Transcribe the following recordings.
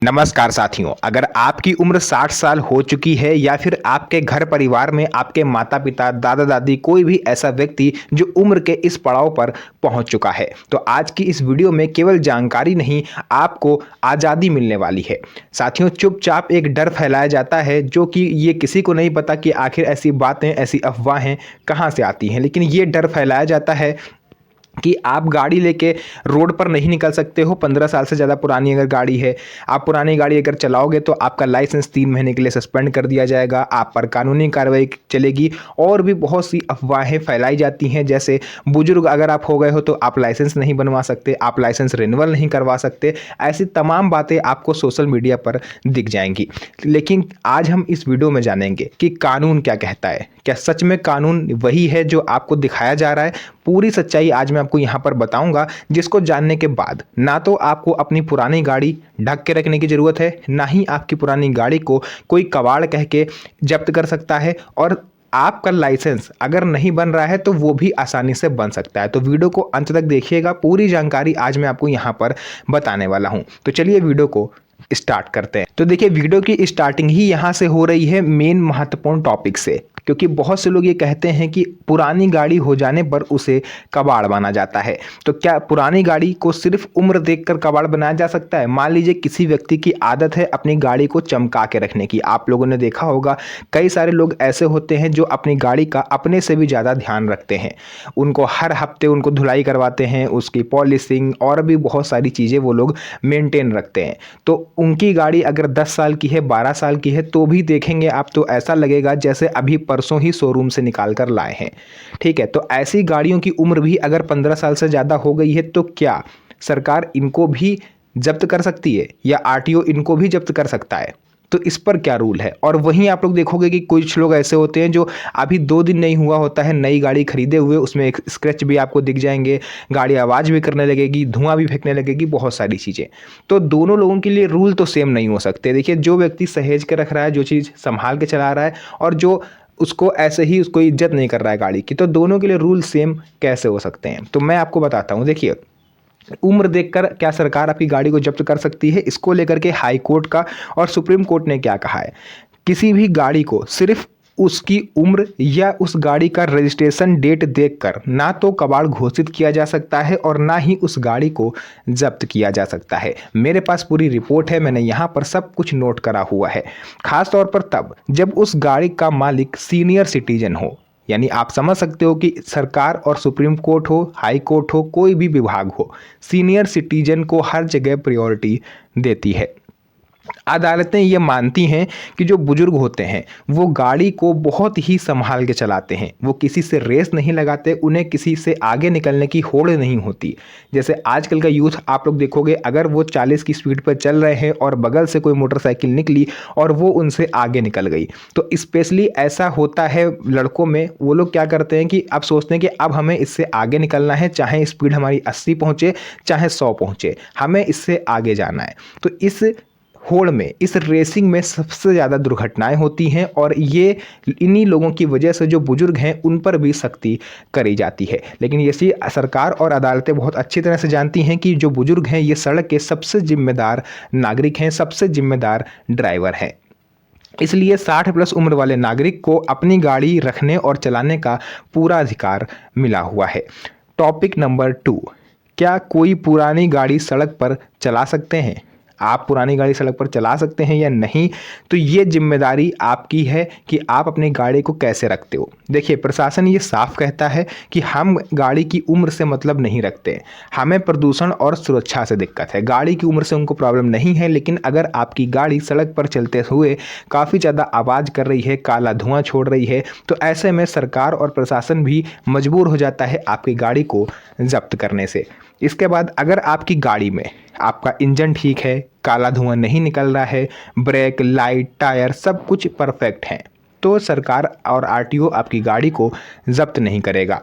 नमस्कार साथियों, अगर आपकी उम्र 60 साल हो चुकी है या फिर आपके घर परिवार में आपके माता पिता दादा दादी कोई भी ऐसा व्यक्ति जो उम्र के इस पड़ाव पर पहुंच चुका है, तो आज की इस वीडियो में केवल जानकारी नहीं, आपको आज़ादी मिलने वाली है। साथियों, चुपचाप एक डर फैलाया जाता है जो कि ये किसी को नहीं पता कि आखिर ऐसी बातें, ऐसी अफवाहें कहाँ से आती हैं, लेकिन ये डर फैलाया जाता है कि आप गाड़ी लेके रोड पर नहीं निकल सकते हो। 15 साल से ज़्यादा पुरानी अगर गाड़ी है, आप पुरानी गाड़ी अगर चलाओगे तो आपका लाइसेंस 3 महीने के लिए सस्पेंड कर दिया जाएगा, आप पर कानूनी कार्रवाई चलेगी। और भी बहुत सी अफवाहें फैलाई जाती हैं, जैसे बुजुर्ग अगर आप हो गए हो तो आप लाइसेंस नहीं बनवा सकते, आप लाइसेंस रिन्यूअल नहीं करवा सकते। ऐसी तमाम बातें आपको सोशल मीडिया पर दिख जाएंगी। लेकिन आज हम इस वीडियो में जानेंगे कि कानून क्या कहता है। क्या सच में कानून वही है जो आपको दिखाया जा रहा है? पूरी सच्चाई आज मैं आपको यहाँ पर बताऊंगा, जिसको जानने के बाद ना तो आपको अपनी पुरानी गाड़ी ढक के रखने की ज़रूरत है, ना ही आपकी पुरानी गाड़ी को कोई कबाड़ कह के जब्त कर सकता है, और आपका लाइसेंस अगर नहीं बन रहा है तो वो भी आसानी से बन सकता है। तो वीडियो को अंत तक देखिएगा, पूरी जानकारी आज मैं आपको यहाँ पर बताने वाला हूँ। तो चलिए वीडियो को स्टार्ट करते हैं। तो देखिए, वीडियो की स्टार्टिंग ही यहाँ से हो रही है मेन महत्वपूर्ण टॉपिक से, क्योंकि बहुत से लोग ये कहते हैं कि पुरानी गाड़ी हो जाने पर उसे कबाड़ माना जाता है। तो क्या पुरानी गाड़ी को सिर्फ उम्र देखकर कबाड़ बनाया जा सकता है? मान लीजिए किसी व्यक्ति की आदत है अपनी गाड़ी को चमका के रखने की। आप लोगों ने देखा होगा, कई सारे लोग ऐसे होते हैं जो अपनी गाड़ी का अपने से भी ज़्यादा ध्यान रखते हैं। उनको हर हफ्ते उनको धुलाई करवाते हैं, उसकी पॉलिशिंग और भी बहुत सारी चीज़ें वो लोग मेंटेन रखते हैं। तो उनकी गाड़ी अगर 10 साल की है, 12 साल की है, तो भी देखेंगे आप तो ऐसा लगेगा जैसे अभी परसों ही शोरूम से निकाल कर लाए हैं। ठीक है, तो ऐसी गाड़ियों की उम्र भी अगर 15 साल से ज़्यादा हो गई है तो क्या सरकार इनको भी जब्त कर सकती है या आरटीओ इनको भी जब्त कर सकता है? तो इस पर क्या रूल है? और वहीं आप लोग देखोगे कि कुछ लोग ऐसे होते हैं जो अभी 2 दिन नहीं हुआ होता है नई गाड़ी खरीदे हुए, उसमें एक स्क्रैच भी आपको दिख जाएंगे, गाड़ी आवाज़ भी करने लगेगी, धुआं भी फेंकने लगेगी, बहुत सारी चीज़ें। तो दोनों लोगों के लिए रूल तो सेम नहीं हो सकते। देखिए, जो व्यक्ति सहेज के रख रहा है, जो चीज़ संभाल के चला रहा है, और जो उसको ऐसे ही उसको इज्जत नहीं कर रहा है गाड़ी की, तो दोनों के लिए रूल सेम कैसे हो सकते हैं? तो मैं आपको बताता हूँ। देखिए, उम्र देखकर क्या सरकार आपकी गाड़ी को जब्त कर सकती है? इसको लेकर के हाई कोर्ट का और सुप्रीम कोर्ट ने क्या कहा है? किसी भी गाड़ी को सिर्फ उसकी उम्र या उस गाड़ी का रजिस्ट्रेशन डेट देखकर ना तो कबाड़ घोषित किया जा सकता है और ना ही उस गाड़ी को जब्त किया जा सकता है। मेरे पास पूरी रिपोर्ट है, मैंने यहाँ पर सब कुछ नोट करा हुआ है। खास तौर पर तब जब उस गाड़ी का मालिक सीनियर सिटीजन हो, यानी आप समझ सकते हो कि सरकार और सुप्रीम कोर्ट हो, हाई कोर्ट हो, कोई भी विभाग हो, सीनियर सिटीजन को हर जगह प्रायोरिटी देती है। अदालतें ये मानती हैं कि जो बुजुर्ग होते हैं वो गाड़ी को बहुत ही संभाल के चलाते हैं, वो किसी से रेस नहीं लगाते, उन्हें किसी से आगे निकलने की होड़ नहीं होती। जैसे आजकल का यूथ आप लोग देखोगे, अगर वो 40 की स्पीड पर चल रहे हैं और बगल से कोई मोटरसाइकिल निकली और वो उनसे आगे निकल गई, तो स्पेशली ऐसा होता है लड़कों में। वो लोग क्या करते हैं कि अब सोचते हैं कि अब हमें इससे आगे निकलना है, चाहे स्पीड हमारी 80 पहुँचे चाहे 100 पहुँचे, हमें इससे आगे जाना है। तो इस होड़ में, इस रेसिंग में सबसे ज़्यादा दुर्घटनाएं होती हैं, और ये इन्हीं लोगों की वजह से जो बुजुर्ग हैं उन पर भी सख्ती करी जाती है। लेकिन ये सरकार और अदालतें बहुत अच्छी तरह से जानती हैं कि जो बुजुर्ग हैं ये सड़क के सबसे जिम्मेदार नागरिक हैं, सबसे जिम्मेदार ड्राइवर हैं। इसलिए 60 प्लस उम्र वाले नागरिक को अपनी गाड़ी रखने और चलाने का पूरा अधिकार मिला हुआ है। टॉपिक नंबर 2, क्या कोई पुरानी गाड़ी सड़क पर चला सकते हैं? आप पुरानी गाड़ी सड़क पर चला सकते हैं या नहीं? तो ये जिम्मेदारी आपकी है कि आप अपनी गाड़ी को कैसे रखते हो। देखिए, प्रशासन ये साफ कहता है कि हम गाड़ी की उम्र से मतलब नहीं रखते, हमें प्रदूषण और सुरक्षा से दिक्कत है। गाड़ी की उम्र से उनको प्रॉब्लम नहीं है, लेकिन अगर आपकी गाड़ी सड़क पर चलते हुए काफ़ी ज़्यादा आवाज़ कर रही है, काला धुआं छोड़ रही है, तो ऐसे में सरकार और प्रशासन भी मजबूर हो जाता है आपकी गाड़ी को जब्त करने से। इसके बाद अगर आपकी गाड़ी में आपका इंजन ठीक है, काला धुआं नहीं निकल रहा है, ब्रेक, लाइट, टायर सब कुछ परफेक्ट हैं, तो सरकार और आरटीओ आपकी गाड़ी को जब्त नहीं करेगा।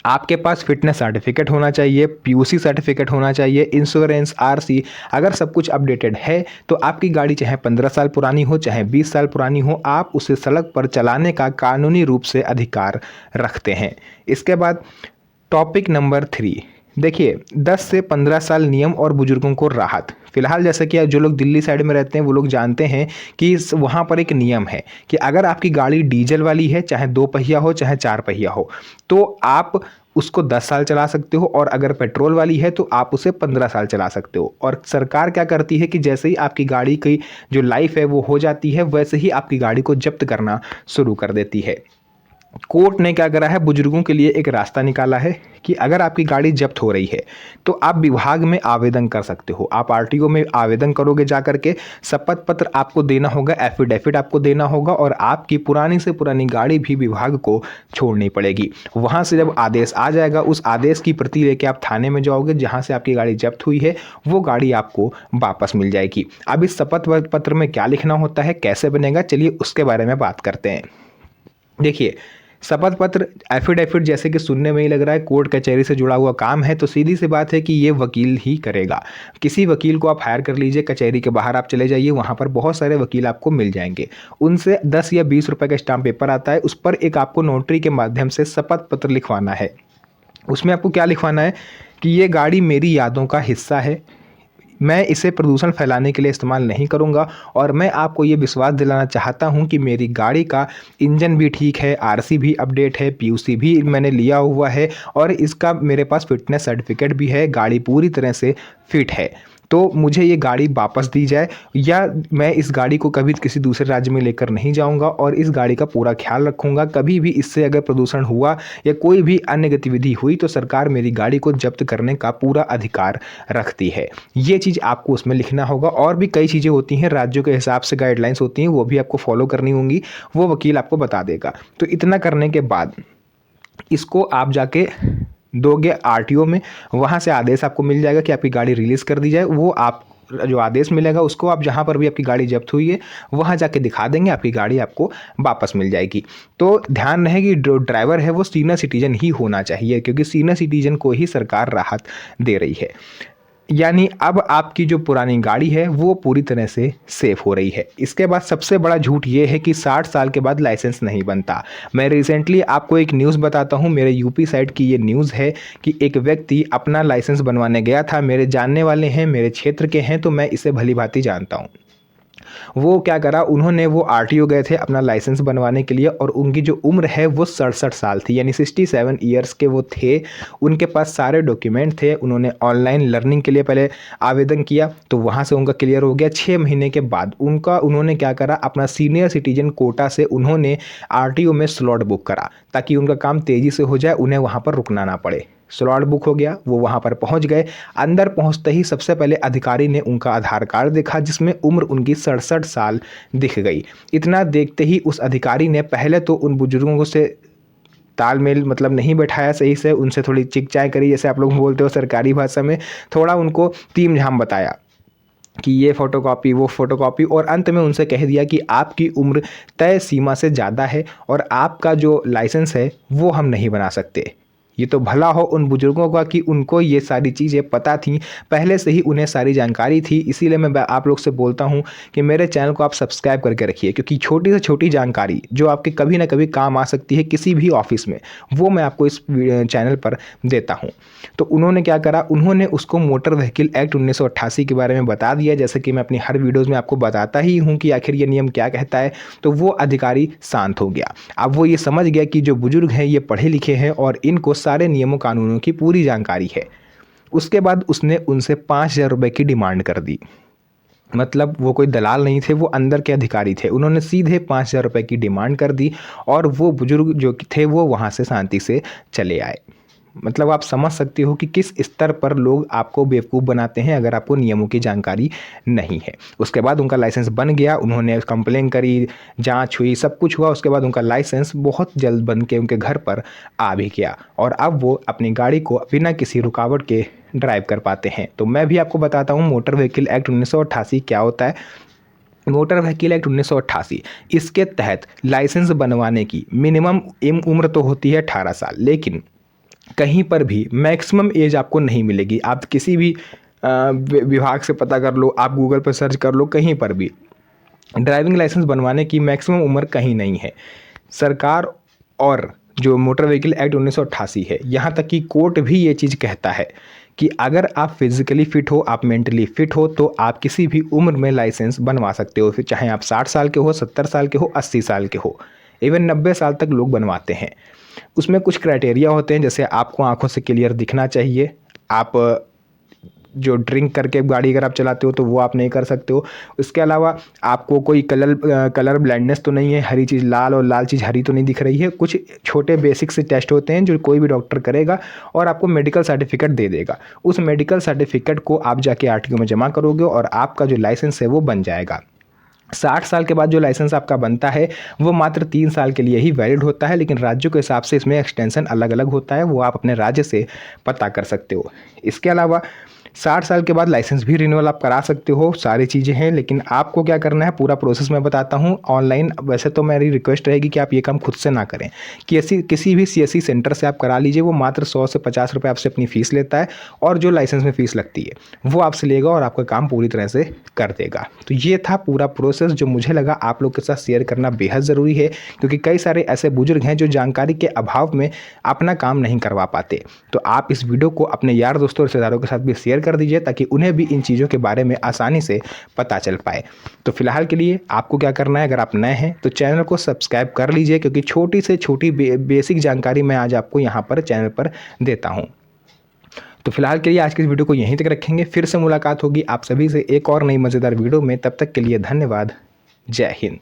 आपके पास फिटनेस सर्टिफिकेट होना चाहिए, पीयूसी सर्टिफिकेट होना चाहिए, इंश्योरेंस, आरसी, अगर सब कुछ अपडेटेड है तो आपकी गाड़ी चाहे 15 साल पुरानी हो चाहे 20 साल पुरानी हो, आप उसे सड़क पर चलाने का कानूनी रूप से अधिकार रखते हैं। इसके बाद टॉपिक नंबर 3, देखिए 10 से 15 साल नियम और बुजुर्गों को राहत। फिलहाल जैसा कि जो लोग दिल्ली साइड में रहते हैं वो लोग जानते हैं कि वहाँ पर एक नियम है कि अगर आपकी गाड़ी डीजल वाली है, चाहे 2 पहिया हो चाहे 4 पहिया हो, तो आप उसको 10 साल चला सकते हो, और अगर पेट्रोल वाली है तो आप उसे 15 साल चला सकते हो। और सरकार क्या करती है कि जैसे ही आपकी गाड़ी की जो लाइफ है वो हो जाती है, वैसे ही आपकी गाड़ी को जब्त करना शुरू कर देती है। कोर्ट ने क्या करा है, बुजुर्गों के लिए एक रास्ता निकाला है कि अगर आपकी गाड़ी जब्त हो रही है तो आप विभाग में आवेदन कर सकते हो। आप आरटीओ में आवेदन करोगे, जा करके शपथ पत्र आपको देना होगा, एफिडेविट आपको देना होगा, और आपकी पुरानी से पुरानी गाड़ी भी विभाग को छोड़नी पड़ेगी। वहाँ से जब आदेश आ जाएगा, उस आदेश की प्रति लेके आप थाने में जाओगे जहाँ से आपकी गाड़ी जब्त हुई है, वो गाड़ी आपको वापस मिल जाएगी। अब इस शपथ पत्र में क्या लिखना होता है, कैसे बनेगा, चलिए उसके बारे में बात करते हैं। देखिए शपथ पत्र, एफिडेविट जैसे कि सुनने में ही लग रहा है कोर्ट कचहरी से जुड़ा हुआ काम है, तो सीधी सी बात है कि ये वकील ही करेगा। किसी वकील को आप हायर कर लीजिए, कचहरी के बाहर आप चले जाइए, वहाँ पर बहुत सारे वकील आपको मिल जाएंगे। उनसे 10 या 20 रुपए का स्टाम्प पेपर आता है, उस पर एक आपको नोटरी के माध्यम से शपथ पत्र लिखवाना है। उसमें आपको क्या लिखवाना है कि ये गाड़ी मेरी यादों का हिस्सा है, मैं इसे प्रदूषण फैलाने के लिए इस्तेमाल नहीं करूंगा, और मैं आपको ये विश्वास दिलाना चाहता हूं कि मेरी गाड़ी का इंजन भी ठीक है, आरसी भी अपडेट है, पीयूसी भी मैंने लिया हुआ है, और इसका मेरे पास फिटनेस सर्टिफिकेट भी है, गाड़ी पूरी तरह से फिट है। तो मुझे ये गाड़ी वापस दी जाए, या मैं इस गाड़ी को कभी किसी दूसरे राज्य में लेकर नहीं जाऊंगा, और इस गाड़ी का पूरा ख्याल रखूंगा। कभी भी इससे अगर प्रदूषण हुआ या कोई भी अन्य गतिविधि हुई तो सरकार मेरी गाड़ी को जब्त करने का पूरा अधिकार रखती है। ये चीज़ आपको उसमें लिखना होगा। और भी कई चीज़ें होती हैं, राज्यों के हिसाब से गाइडलाइंस होती हैं, वो भी आपको फॉलो करनी होंगी, वो वकील आपको बता देगा। तो इतना करने के बाद इसको आप जाके दोगे आरटीओ में, वहाँ से आदेश आपको मिल जाएगा कि आपकी गाड़ी रिलीज़ कर दी जाए। वो आप जो आदेश मिलेगा उसको आप जहाँ पर भी आपकी गाड़ी जब्त हुई है वहाँ जाके दिखा देंगे, आपकी गाड़ी आपको वापस मिल जाएगी। तो ध्यान रहे कि जो ड्राइवर है वो सीनियर सिटीजन ही होना चाहिए, क्योंकि सीनियर सिटीजन को ही सरकार राहत दे रही है। यानी अब आपकी जो पुरानी गाड़ी है वो पूरी तरह से सेफ हो रही है। इसके बाद सबसे बड़ा झूठ ये है कि 60 साल के बाद लाइसेंस नहीं बनता। मैं रिसेंटली आपको एक न्यूज़ बताता हूँ, मेरे यूपी साइड की ये न्यूज़ है कि एक व्यक्ति अपना लाइसेंस बनवाने गया था, मेरे जानने वाले हैं, मेरे क्षेत्र के हैं, तो मैं इसे भली भांति जानता हूँ। वो क्या करा, उन्होंने वो आरटीओ गए थे अपना लाइसेंस बनवाने के लिए, और उनकी जो उम्र है वो 67 साल थी, यानी 67 ईयर्स के वो थे। उनके पास सारे डॉक्यूमेंट थे। उन्होंने ऑनलाइन लर्निंग के लिए पहले आवेदन किया, तो वहाँ से उनका क्लियर हो गया। 6 महीने के बाद उन्होंने क्या करा, अपना सीनियर सिटीजन कोटा से उन्होंने आरटीओ में स्लॉट बुक करा, ताकि उनका काम तेज़ी से हो जाए, उन्हें वहाँ पर रुकना ना पड़े। स्लॉट बुक हो गया, वो वहाँ पर पहुँच गए। अंदर पहुँचते ही सबसे पहले अधिकारी ने उनका आधार कार्ड देखा, जिसमें उम्र उनकी 67 साल दिख गई। इतना देखते ही उस अधिकारी ने पहले तो उन बुजुर्गों से तालमेल मतलब नहीं बैठाया सही से, उनसे थोड़ी चिकचाय करी, जैसे आप लोग बोलते हो सरकारी भाषा में, थोड़ा उनको तीम झाम बताया कि ये फ़ोटोकॉपी वो फ़ोटोकॉपी, और अंत में उनसे कह दिया कि आपकी उम्र तय सीमा से ज़्यादा है और आपका जो लाइसेंस है वो हम नहीं बना सकते। ये तो भला हो उन बुजुर्गों का कि उनको ये सारी चीज़ें पता थी, पहले से ही उन्हें सारी जानकारी थी। इसीलिए मैं आप लोग से बोलता हूँ कि मेरे चैनल को आप सब्सक्राइब करके रखिए, क्योंकि छोटी से छोटी जानकारी जो आपके कभी ना कभी काम आ सकती है किसी भी ऑफिस में, वो मैं आपको इस चैनल पर देता हूँ। तो उन्होंने क्या करा, उन्होंने उसको मोटर व्हीकल एक्ट 1988 के बारे में बता दिया, जैसे कि मैं अपनी हर वीडियोज़ में आपको बताता ही हूँ कि आखिर ये नियम क्या कहता है। तो वो अधिकारी शांत हो गया। अब वो ये समझ गया कि जो बुजुर्ग हैं ये पढ़े लिखे हैं और इनको सारे नियमों कानूनों की पूरी जानकारी है। उसके बाद उसने उनसे 5,000 रुपये की डिमांड कर दी। मतलब वो कोई दलाल नहीं थे, वो अंदर के अधिकारी थे। उन्होंने सीधे 5,000 रुपये की डिमांड कर दी, और वो बुजुर्ग जो थे वो वहाँ से शांति से चले आए। मतलब आप समझ सकते हो कि किस स्तर पर लोग आपको बेवकूफ़ बनाते हैं अगर आपको नियमों की जानकारी नहीं है। उसके बाद उनका लाइसेंस बन गया, उन्होंने कंप्लेन करी, जांच हुई, सब कुछ हुआ। उसके बाद उनका लाइसेंस बहुत जल्द बन के उनके घर पर आ भी गया, और अब वो अपनी गाड़ी को बिना किसी रुकावट के ड्राइव कर पाते हैं। तो मैं भी आपको बताता हूँ मोटर व्हीकल एक्ट 1988 क्या होता है। मोटर व्हीकल एक्ट 1988, इसके तहत लाइसेंस बनवाने की मिनिमम उम्र तो होती है 18 साल, लेकिन कहीं पर भी मैक्सिमम एज आपको नहीं मिलेगी। आप किसी भी विभाग से पता कर लो, आप गूगल पर सर्च कर लो, कहीं पर भी ड्राइविंग लाइसेंस बनवाने की मैक्सिमम उम्र कहीं नहीं है। सरकार और जो मोटर व्हीकल एक्ट 1988 है, यहाँ तक कि कोर्ट भी ये चीज़ कहता है कि अगर आप फिजिकली फिट हो, आप मेंटली फिट हो, तो आप किसी भी उम्र में लाइसेंस बनवा सकते हो। फिर चाहे आप 60 साल के हो, 70 साल के हो, 80 साल के हो, इवन 90 साल तक लोग बनवाते हैं। उसमें कुछ क्राइटेरिया होते हैं, जैसे आपको आंखों से क्लियर दिखना चाहिए, आप जो ड्रिंक करके गाड़ी अगर आप चलाते हो तो वो आप नहीं कर सकते हो। इसके अलावा आपको कोई कलर ब्लाइंडनेस तो नहीं है, हरी चीज़ लाल और लाल चीज़ हरी तो नहीं दिख रही है। कुछ छोटे बेसिक से टेस्ट होते हैं जो कोई भी डॉक्टर करेगा और आपको मेडिकल सर्टिफिकेट दे देगा। उस मेडिकल सर्टिफिकेट को आप जाके आरटीओ में जमा करोगे और आपका जो लाइसेंस है वो बन जाएगा। 60 साल के बाद जो लाइसेंस आपका बनता है वो मात्र 3 साल के लिए ही वैलिड होता है, लेकिन राज्यों के हिसाब से इसमें एक्सटेंशन अलग अलग होता है, वो आप अपने राज्य से पता कर सकते हो। इसके अलावा 60 साल के बाद लाइसेंस भी रिन्यूअल आप करा सकते हो, सारी चीज़ें हैं, लेकिन आपको क्या करना है पूरा प्रोसेस मैं बताता हूँ ऑनलाइन। वैसे तो मेरी रिक्वेस्ट रहेगी कि आप ये काम खुद से ना करें, कि किसी भी सीएससी सेंटर से आप करा लीजिए। वो मात्र 100 से 50 रुपये आपसे अपनी फ़ीस लेता है और जो लाइसेंस में फ़ीस लगती है वो आपसे लेगा और आपका काम पूरी तरह से कर देगा। तो ये था पूरा प्रोसेस जो मुझे लगा आप लोग के साथ शेयर करना बेहद ज़रूरी है, क्योंकि कई सारे ऐसे बुजुर्ग हैं जो जानकारी के अभाव में अपना काम नहीं करवा पाते। तो आप इस वीडियो को अपने यार दोस्तों और रिश्तेदारों के साथ भी शेयर कर दीजिए ताकि उन्हें भी इन चीज़ों के बारे में आसानी से पता चल पाए। तो फिलहाल के लिए आपको क्या करना है, अगर आप नए हैं तो चैनल को सब्सक्राइब कर लीजिए, क्योंकि छोटी से छोटी बेसिक जानकारी मैं आज आपको यहाँ पर चैनल पर देता हूँ। तो फिलहाल के लिए आज की इस वीडियो को यहीं तक रखेंगे, फिर से मुलाकात होगी आप सभी से एक और नई मज़ेदार वीडियो में। तब तक के लिए धन्यवाद। जय हिंद।